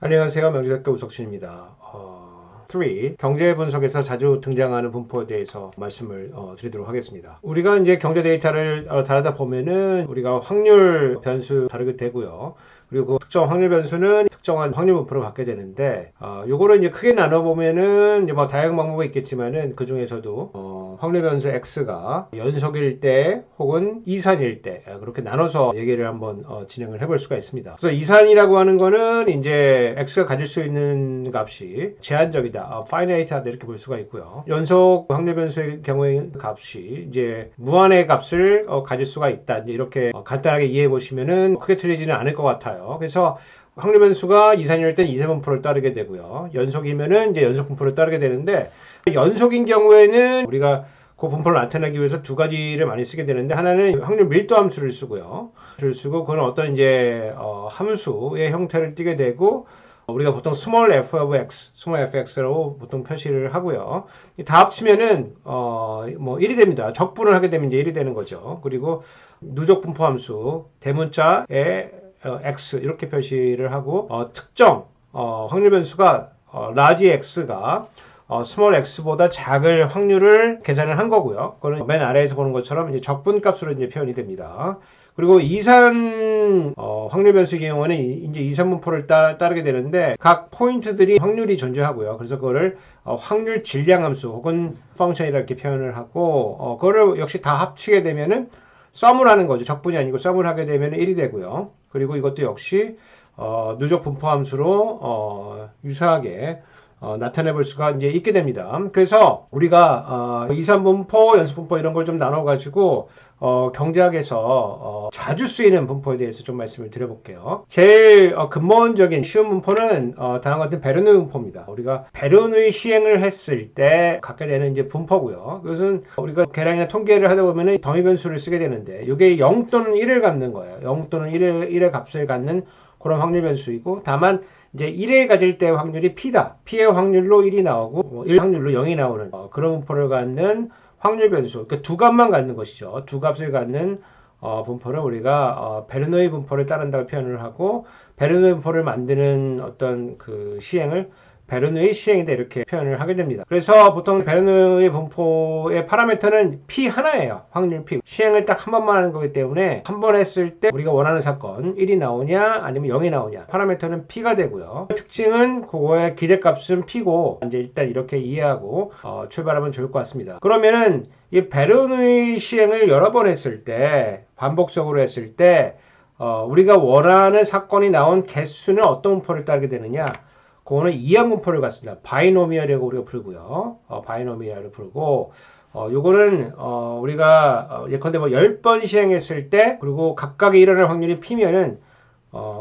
안녕하세요. 명지대학교 우석진입니다. 3. 경제 분석에서 자주 등장하는 분포에 대해서 말씀을 드리도록 하겠습니다. 우리가 이제 경제 데이터를 다루다 보면은 우리가 확률 변수 다루게 되고요. 그리고 그 특정 확률 변수는 특정한 확률 분포를 갖게 되는데, 요거를 이제 크게 나눠보면은 이제 뭐 다양한 방법이 있겠지만은 그 중에서도 확률 변수 X가 연속일 때 혹은 이산일 때 그렇게 나눠서 얘기를 한번 진행을 해볼 수가 있습니다. 그래서 이산이라고 하는 거는 이제 X가 가질 수 있는 값이 제한적이다, finite하다 이렇게 볼 수가 있고요. 연속 확률 변수의 경우에 값이 이제 무한의 값을 가질 수가 있다, 이제 이렇게 간단하게 이해해 보시면은 크게 틀리지는 않을 것 같아요. 그래서 확률 변수가 이산일 때는 이산 분포를 따르게 되고요. 연속이면은 이제 연속 분포를 따르게 되는데, 연속인 경우에는 우리가 그 분포를 나타내기 위해서 두 가지를 많이 쓰게 되는데, 하나는 확률 밀도 함수를 쓰고요. 그건 어떤 이제 함수의 형태를 띠게 되고, 우리가 보통 small f of x, small fx라고 보통 표시를 하고요. 다 합치면은 뭐 1이 됩니다. 적분을 하게 되면 이제 1이 되는 거죠. 그리고 누적 분포 함수 대문자의 x 이렇게 표시를 하고, 특정 확률 변수가 large x가 small x보다 작을 확률을 계산을 한 거고요. 그거는 맨 아래에서 보는 것처럼 이제 적분값으로 이제 표현이 됩니다. 그리고 이산 확률 변수의 경우는 이제 이산 분포를 따르게 되는데, 각 포인트들이 확률이 존재하고요. 그래서 그거를 확률 질량 함수 혹은 펑션이라 이렇게 표현을 하고, 그거를 역시 다 합치게 되면은 썸을 하는 거죠. 적분이 아니고 썸을 하게 되면 1이 되고요. 그리고 이것도 역시 누적 분포 함수로 유사하게 나타내 볼 수가 이제 있게 됩니다. 그래서 우리가 이산 분포, 연속 분포 이런 걸 좀 나눠 가지고 경제학에서 자주 쓰이는 분포에 대해서 좀 말씀을 드려볼게요. 제일 근본적인 쉬운 분포는 다음과 같은 베르누이 분포입니다. 우리가 베르누이 시행을 했을 때 갖게 되는 이제 분포고요. 그것은 우리가 계량이나 통계를 하다 보면은 더미 변수를 쓰게 되는데, 이게 0 또는 1을 갖는 거예요. 0 또는 1의 값을 갖는 그런 확률 변수이고, 다만 이제 1에 가질 때 확률이 P다. P의 확률로 1이 나오고 1 확률로 0이 나오는 그런 분포를 갖는 확률 변수. 그러니까 두 값만 갖는 것이죠. 두 값을 갖는 분포를 우리가 베르누이 분포를 따른다고 표현을 하고, 베르누이 분포를 만드는 어떤 그 시행을 베르누이 시행이다 이렇게 표현을 하게 됩니다. 그래서 보통 베르누이 분포의 파라미터는 P 하나예요. 확률 P. 시행을 딱 한 번만 하는 거기 때문에 한 번 했을 때 우리가 원하는 사건 1이 나오냐 아니면 0이 나오냐, 파라미터는 P가 되고요. 특징은 그거의 기대값은 P고, 이제 일단 이렇게 이해하고 출발하면 좋을 것 같습니다. 그러면은 이 베르누이 시행을 여러 번 했을 때, 반복적으로 했을 때 우리가 원하는 사건이 나온 개수는 어떤 분포를 따르게 되느냐, 그거는 이항분포를 갖습니다. 바이노미얼이라고 우리가 부르고요. 바이노미얼을 부르고, 요거는 우리가 예컨대 뭐 10번 시행했을 때, 그리고 각각의 일어날 확률이 P면은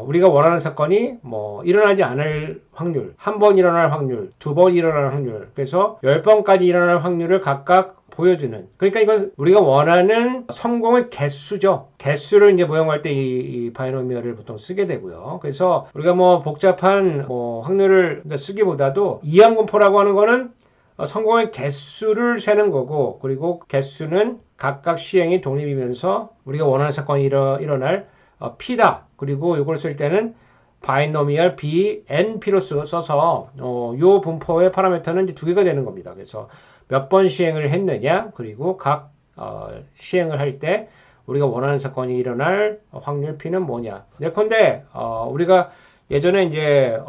우리가 원하는 사건이 뭐 일어나지 않을 확률, 한 번 일어날 확률, 두 번 일어날 확률, 그래서 10번까지 일어날 확률을 각각 보여주는, 그러니까 이건 우리가 원하는 성공의 개수죠. 개수를 이제 모형할 때 이 바이노미얼을 보통 쓰게 되고요. 그래서 우리가 뭐 복잡한 확률을 쓰기보다도 이항분포라고 하는 거는 성공의 개수를 세는 거고, 그리고 개수는 각각 시행이 독립이면서 우리가 원하는 사건이 일어날 P다. 그리고 이걸 쓸 때는 바이노미얼 B, NP로 써서 요 분포의 파라미터는 이제 두 개가 되는 겁니다. 그래서 몇 번 시행을 했느냐, 그리고 각 시행을 할 때 우리가 원하는 사건이 일어날 확률 P는 뭐냐. 예컨대 우리가 예전에 이제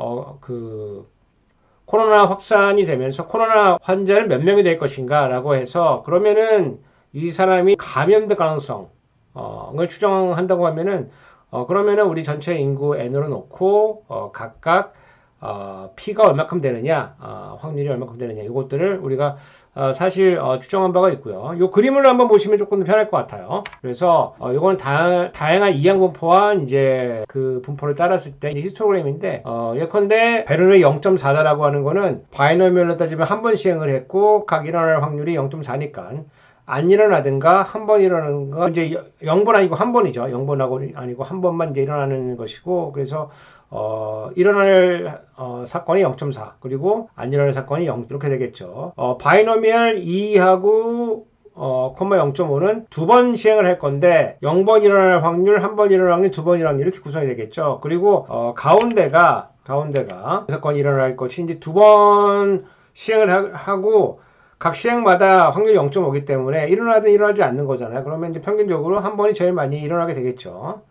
그 코로나 확산이 되면서 코로나 환자는 몇 명이 될 것인가 라고 해서, 그러면은 이 사람이 감염될 가능성을 추정한다고 하면은 그러면은 우리 전체 인구 N으로 놓고 각각 P가 얼마큼 되느냐, 확률이 얼마큼 되느냐, 이것들을 우리가 사실 추정한 바가 있고요. 이 그림을 한번 보시면 조금 더 편할 것 같아요. 그래서 이건 다양한 이항분포와 이제 그 분포를 따랐을 때 히스토그램인데, 예컨대 베르누이 0.4다라고 하는 거는 바이노미얼로 따지면 한 번 시행을 했고 각 일어날 확률이 0.4니까 안 일어나든가 한 번 일어나는 거, 이제 0번 아니고 한 번이죠. 0번하고 아니고 한 번만 이제 일어나는 것이고, 그래서 일어날 사건이 0.4, 그리고 안 일어날 사건이 0, 이렇게 되겠죠. 바이노미얼 2하고 콤마 0.5는 두 번 시행을 할 건데 0번 일어날 확률, 한 번 일어날 확률, 두 번 일어날 확률, 이렇게 구성이 되겠죠. 그리고 가운데가 가운데가 사건이 일어날 것인지 두 번 시행을 하고 각 시행마다 확률이 0.5이기 때문에 일어나든 일어나지 않는 거잖아요. 그러면 이제 평균적으로 한 번이 제일 많이 일어나게 되겠죠.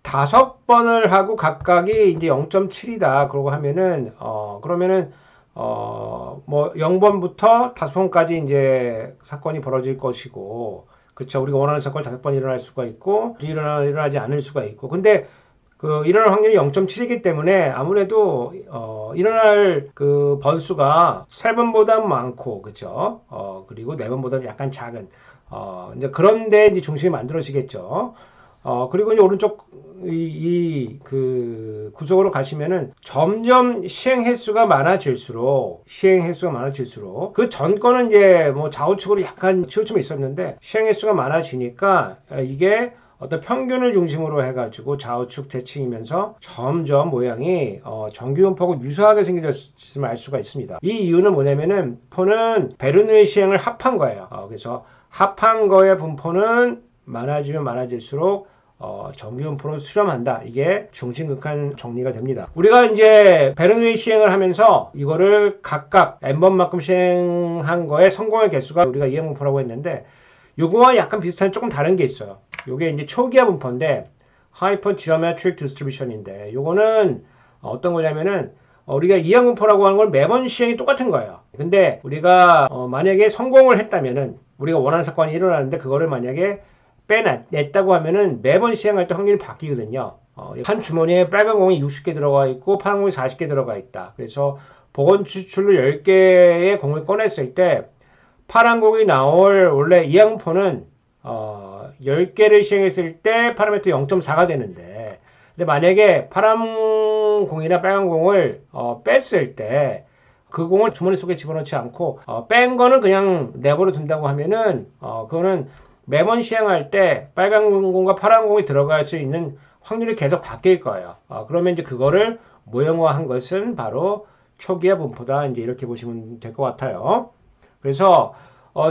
5번을 하고 각각이 이제 0.7이다. 그러고 하면은, 그러면은, 뭐, 0번부터 5번까지 이제 사건이 벌어질 것이고, 그쵸. 우리가 원하는 사건이 5번 일어날 수가 있고, 일어나지 않을 수가 있고. 근데, 일어날 확률이 0.7이기 때문에 아무래도, 일어날 그 번수가 3번보다 많고, 그쵸. 그리고 4번보다 약간 작은, 이제 그런데 이제 중심이 만들어지겠죠. 그리고 이제 오른쪽 그 구석으로 가시면은 점점 시행 횟수가 많아질수록 그 전 거는 이제 뭐 좌우측으로 약간 치우침이 있었는데 시행 횟수가 많아지니까 이게 어떤 평균을 중심으로 해가지고 좌우측 대칭이면서 점점 모양이 정규분포하고 유사하게 생겨졌음을 알 수가 있습니다. 이 이유는 뭐냐면은 분포는 베르누이 시행을 합한 거예요. 그래서 합한 거의 분포는 많아지면 많아질수록 정규분포로 수렴한다. 이게 중심극한 정리가 됩니다. 우리가 이제 베르누이 시행을 하면서 이거를 각각 n번만큼 시행한 거에 성공의 개수가 우리가 이행분포라고 했는데 요거와 약간 비슷한 조금 다른 게 있어요. 요게 이제 초기화 분포인데 Hypergeometric Distribution인데 요거는 어떤 거냐면은 우리가 이행분포라고 하는 걸 매번 시행이 똑같은 거예요. 근데 우리가 만약에 성공을 했다면은 우리가 원하는 사건이 일어나는데 그거를 만약에 빼냈다고 하면은 매번 시행할 때 확률이 바뀌거든요. 한 주머니에 빨간 공이 60개 들어가 있고 파란 공이 40개 들어가 있다. 그래서 복원 추출로 10개의 공을 꺼냈을 때 파란 공이 나올 원래 이항포는 10개를 시행했을 때 파라미터 0.4가 되는데 근데 만약에 파란 공이나 빨간 공을 뺐을 때 그 공을 주머니 속에 집어넣지 않고 뺀 거는 그냥 내버려 둔다고 하면은 그거는 매번 시행할 때 빨간 공과 파란 공이 들어갈 수 있는 확률이 계속 바뀔 거예요. 그러면 이제 그거를 모형화한 것은 바로 초기화 분포다. 이제 이렇게 보시면 될 것 같아요. 그래서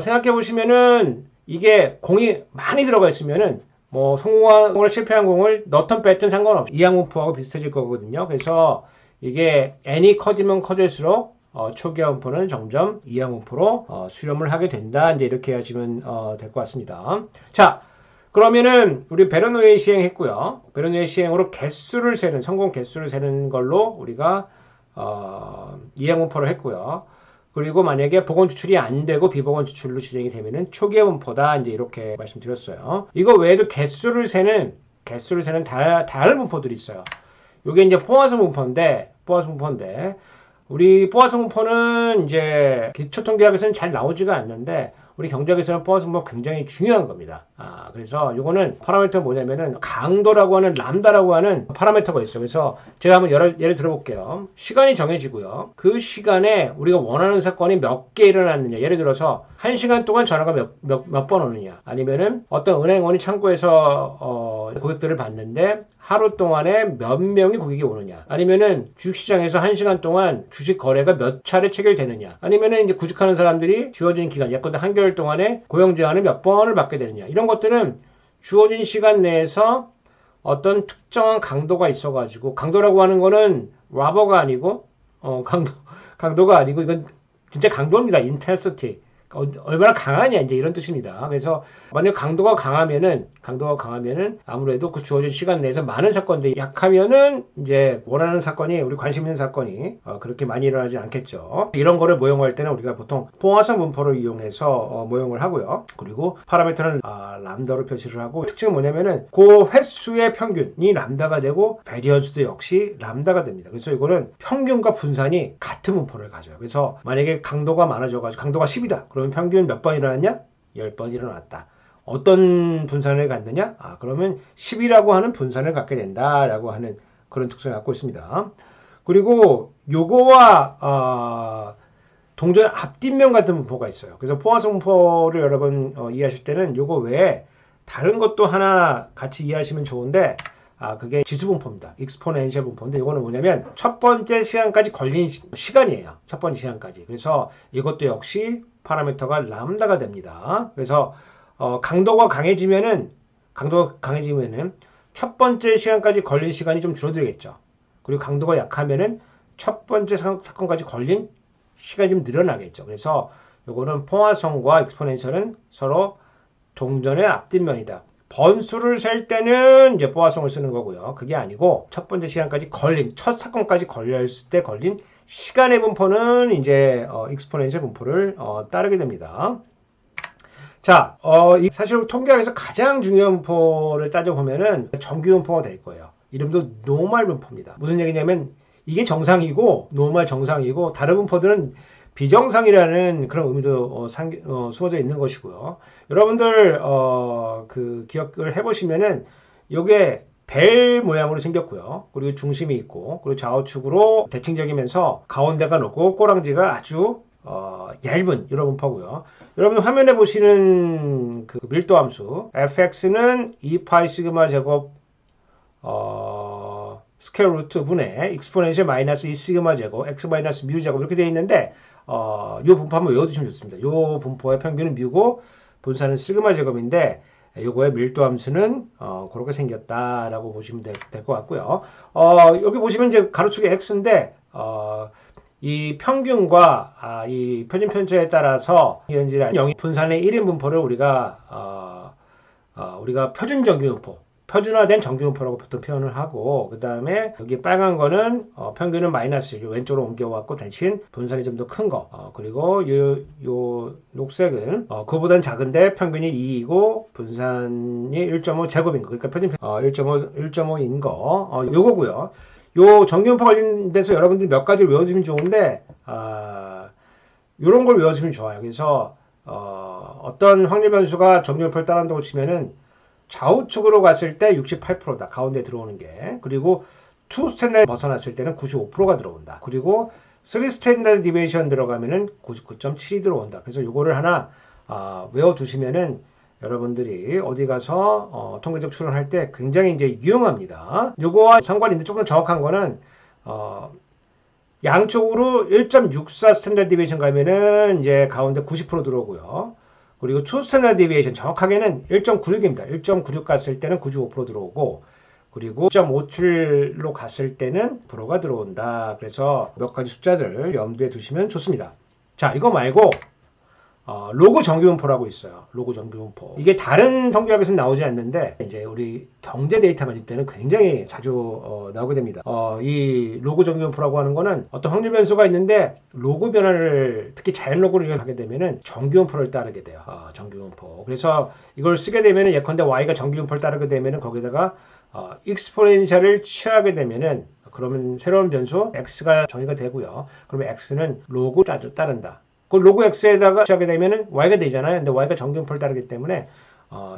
생각해 보시면은 이게 공이 많이 들어가 있으면은 뭐 성공한 공을 실패한 공을 넣든 뺐든 상관없이 이항분포하고 비슷해질 거거든요. 그래서 이게 n이 커지면 커질수록 초기화 분포는 점점 이항분포로 수렴을 하게 된다. 이제 이렇게 하시면 될 것 같습니다. 자, 그러면은 우리 베르누이 시행했고요. 베르누이 시행으로 개수를 세는 성공 개수를 세는 걸로 우리가 이항분포를 했고요. 그리고 만약에 복원 추출이 안 되고 비복원 추출로 진행이 되면은 초기화 분포다. 이제 이렇게 말씀드렸어요. 이거 외에도 개수를 세는 다른 분포들이 있어요. 이게 이제 포화성 분포인데 우리 포화성 분포는 이제 기초통계학에서는 잘 나오지가 않는데 우리 경제학에서는 포화성 분포가 굉장히 중요한 겁니다. 그래서 이거는 파라미터가 뭐냐면은 강도라고 하는 람다라고 하는 파라미터가 있어요. 그래서 제가 한번 예를 들어볼게요. 시간이 정해지고요. 그 시간에 우리가 원하는 사건이 몇 개 일어났느냐. 예를 들어서 1시간 동안 전화가 몇 번 오느냐. 아니면은 어떤 은행원이 창구에서 고객들을 받는데 하루 동안에 몇 명이 고객이 오느냐. 아니면은 주식시장에서 1시간 동안 주식 거래가 몇 차례 체결되느냐. 아니면은 이제 구직하는 사람들이 주어진 기간, 예컨대 한겨울 동안에 고용 제한을 몇 번을 받게 되느냐. 이런 것들은 주어진 시간 내에서 어떤 특정한 강도가 있어가지고, 강도라고 하는 거는 라버가 아니고, 강도가 아니고, 이건 진짜 강도입니다. intensity. 얼마나 강하냐 이제 이런 뜻입니다. 그래서 만약 강도가 강하면은 아무래도 그 주어진 시간 내에서 많은 사건들이 약하면은 이제 원하는 사건이 우리 관심 있는 사건이 그렇게 많이 일어나지 않겠죠. 이런 거를 모형화할 때는 우리가 보통 포화성 분포를 이용해서 모형을 하고요. 그리고 파라미터는 람다로 표시를 하고 특징은 뭐냐면은 그 횟수의 평균이 람다가 되고 베리언스도 역시 람다가 됩니다. 그래서 이거는 평균과 분산이 같은 분포를 가져요. 그래서 만약에 강도가 많아져가지고 강도가 10이다. 그러면 평균 몇 번 일어났냐? 10번 일어났다. 어떤 분산을 갖느냐? 그러면 10이라고 하는 분산을 갖게 된다라고 하는 그런 특성을 갖고 있습니다. 그리고 요거와 동전 앞뒷면 같은 분포가 있어요. 그래서 포화성 분포를 여러분 이해하실 때는 요거 외에 다른 것도 하나 같이 이해하시면 좋은데 그게 지수분포입니다. 익스포넨셜 분포인데 이거는 뭐냐면 첫 번째 시간까지 걸린 시간이에요. 첫 번째 시간까지. 그래서 이것도 역시 파라미터가 람다가 됩니다. 그래서 강도가 강해지면은 첫 번째 시간까지 걸린 시간이 좀 줄어들겠죠. 그리고 강도가 약하면은 첫 번째 사건까지 걸린 시간이 좀 늘어나겠죠. 그래서 요거는 포화성과 익스포넨셜은 서로 동전의 앞뒷면이다. 번수를 셀 때는 이제 포화성을 쓰는 거고요. 그게 아니고 첫 번째 시간까지 걸린, 첫 사건까지 걸렸을 때 걸린 시간의 분포는 이제 익스포넨셜 분포를 따르게 됩니다. 자, 사실 통계학에서 가장 중요한 분포를 따져보면은 정규 분포가 될 거예요. 이름도 노멀 분포입니다. 무슨 얘기냐면 이게 정상이고 노멀 정상이고 다른 분포들은 비정상이라는 그런 의미도 숨어져 있는 것이고요. 여러분들 그 기억을 해보시면은 이게 벨 모양으로 생겼고요. 그리고 중심이 있고 그리고 좌우측으로 대칭적이면서 가운데가 높고 꼬랑지가 아주 얇은 이런 분포고요. 여러분 화면에 보시는 그 밀도 함수 fx는 2파이 시그마 제곱 스퀘어 루트 분의 익스포넨셜 마이너스 2 시그마 제곱 x 마이너스 뮤 제곱 이렇게 되어 있는데 요 분포 한번 외워두시면 좋습니다. 요 분포의 평균은 뮤고 분산은 시그마 제곱인데 요거의 밀도 함수는 그렇게 생겼다라고 보시면 될 것 같고요. 여기 보시면 이제 가로축이 x인데 이 평균과 이 표준 편차에 따라서 현재 영역 분산의 1인 분포를 우리가 표준 정규 분포, 표준화된 정규 분포라고 보통 표현을 하고 그 다음에 여기 빨간 거는 평균은 마이너스 1 왼쪽으로 옮겨왔고 대신 분산이 좀 더 큰 거 그리고 요 녹색은 그거보다는 작은데 평균이 2이고 분산이 1.5 제곱인 거 그러니까 표준 1.5인 거 요거고요. 요 정규분포 관련돼서 여러분들이 몇 가지를 외워주면 좋은데 요런 걸 외워주면 좋아요. 그래서 어떤 확률 변수가 정규분포를 따른다고 치면은 좌우측으로 갔을 때 68%다. 가운데 들어오는 게. 그리고 2 스탠다드 벗어났을 때는 95%가 들어온다. 그리고 3 스탠다드 디베이션 들어가면은 99.7이 들어온다. 그래서 요거를 하나 외워두시면은 여러분들이 어디 가서 통계적 추론할 때 굉장히 이제 유용합니다. 요거와 상관이 있는데 조금 더 정확한 거는 양쪽으로 1.64 스탠다드 디베이션 가면은 이제 가운데 90% 들어오고요. 그리고 2 스탠다드 디베이션 정확하게는 1.96입니다. 1.96 갔을 때는 95% 들어오고 그리고 1.57로 갔을 때는 프로가 들어온다. 그래서 몇 가지 숫자들 염두에 두시면 좋습니다. 자, 이거 말고 로그 정규분포라고 있어요. 로그 정규분포. 이게 다른 통계학에서는 나오지 않는데 이제 우리 경제 데이터 만질 때는 굉장히 자주 나오게 됩니다. 이 로그 정규분포라고 하는 거는 어떤 확률 변수가 있는데 로그 변화를 특히 자연 로그를 이용하게 되면은 정규분포를 따르게 돼요. 정규분포. 그래서 이걸 쓰게 되면은 예컨대 y가 정규분포를 따르게 되면은 거기다가 익스포넨셜을 취하게 되면은 그러면 새로운 변수 x가 정의가 되고요. 그러면 x는 로그 따른다. 그 로그 x에다가 취하게 되면은 y가 되잖아요. 근데 y가 정규분포를 따르기 때문에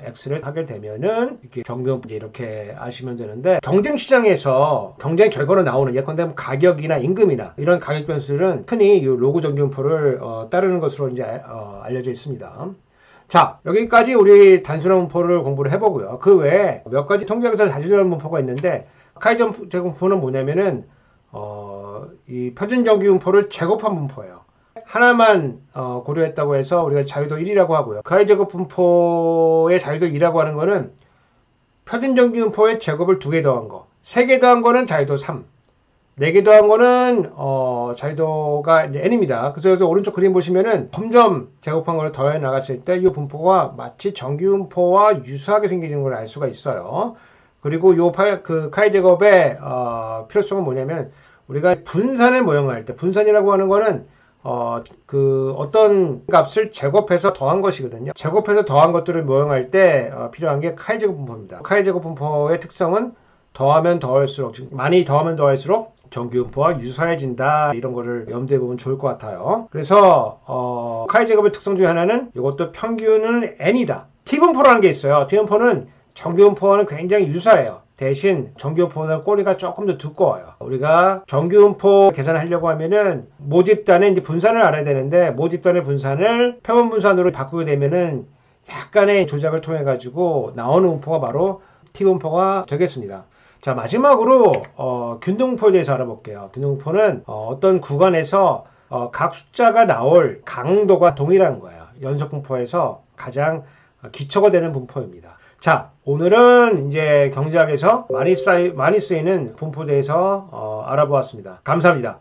x를 하게 되면은 이렇게 정규분포 이렇게 아시면 되는데 경쟁 시장에서 경쟁 결과로 나오는 예컨대 가격이나 임금이나 이런 가격 변수들은 흔히 이 로그 정규분포를 따르는 것으로 이제 알려져 있습니다. 자, 여기까지 우리 단순한 분포를 공부를 해보고요. 그 외에 몇 가지 통계학에서 자주 나오는 분포가 있는데 카이전 제곱분포는 뭐냐면은 이 표준 정규분포를 제곱한 분포예요. 하나만 고려했다고 해서 우리가 자유도 1이라고 하고요. 카이 제곱 분포의 자유도 2라고 하는 거는 표준 정규분포의 제곱을 2개 더한 거, 3개 더한 거는 자유도 3, 4개 더한 거는 자유도가 이제 n입니다. 그래서 오른쪽 그림 보시면은 점점 제곱한 거를 더해 나갔을 때 이 분포가 마치 정규분포와 유사하게 생기는 걸 알 수가 있어요. 그리고 요 카이 제곱의 필요성은 뭐냐면 우리가 분산을 모형할 때 분산이라고 하는 거는 어떤 값을 제곱해서 더한 것이거든요. 제곱해서 더한 것들을 모형할 때 필요한 게 카이 제곱 분포입니다. 카이 제곱 분포의 특성은 더하면 더할수록, 많이 더하면 더할수록 정규분포와 유사해진다. 이런 거를 염두에 보면 좋을 것 같아요. 그래서 카이 제곱의 특성 중에 하나는 이것도 평균은 n이다. T분포라는 게 있어요. T분포는 정규분포와는 굉장히 유사해요. 대신 정규분포는 꼬리가 조금 더 두꺼워요. 우리가 정규분포 계산하려고 하면은 모집단의 이제 분산을 알아야 되는데 모집단의 분산을 표본 분산으로 바꾸게 되면은 약간의 조작을 통해 가지고 나오는 분포가 바로 T분포가 되겠습니다. 자, 마지막으로 균등분포에 대해서 알아볼게요. 균등분포는 어떤 구간에서 각 숫자가 나올 강도가 동일한 거예요. 연속분포에서 가장 기초가 되는 분포입니다. 자, 오늘은 이제 경제학에서 많이 쓰이는 분포에 대해서 알아보았습니다. 감사합니다.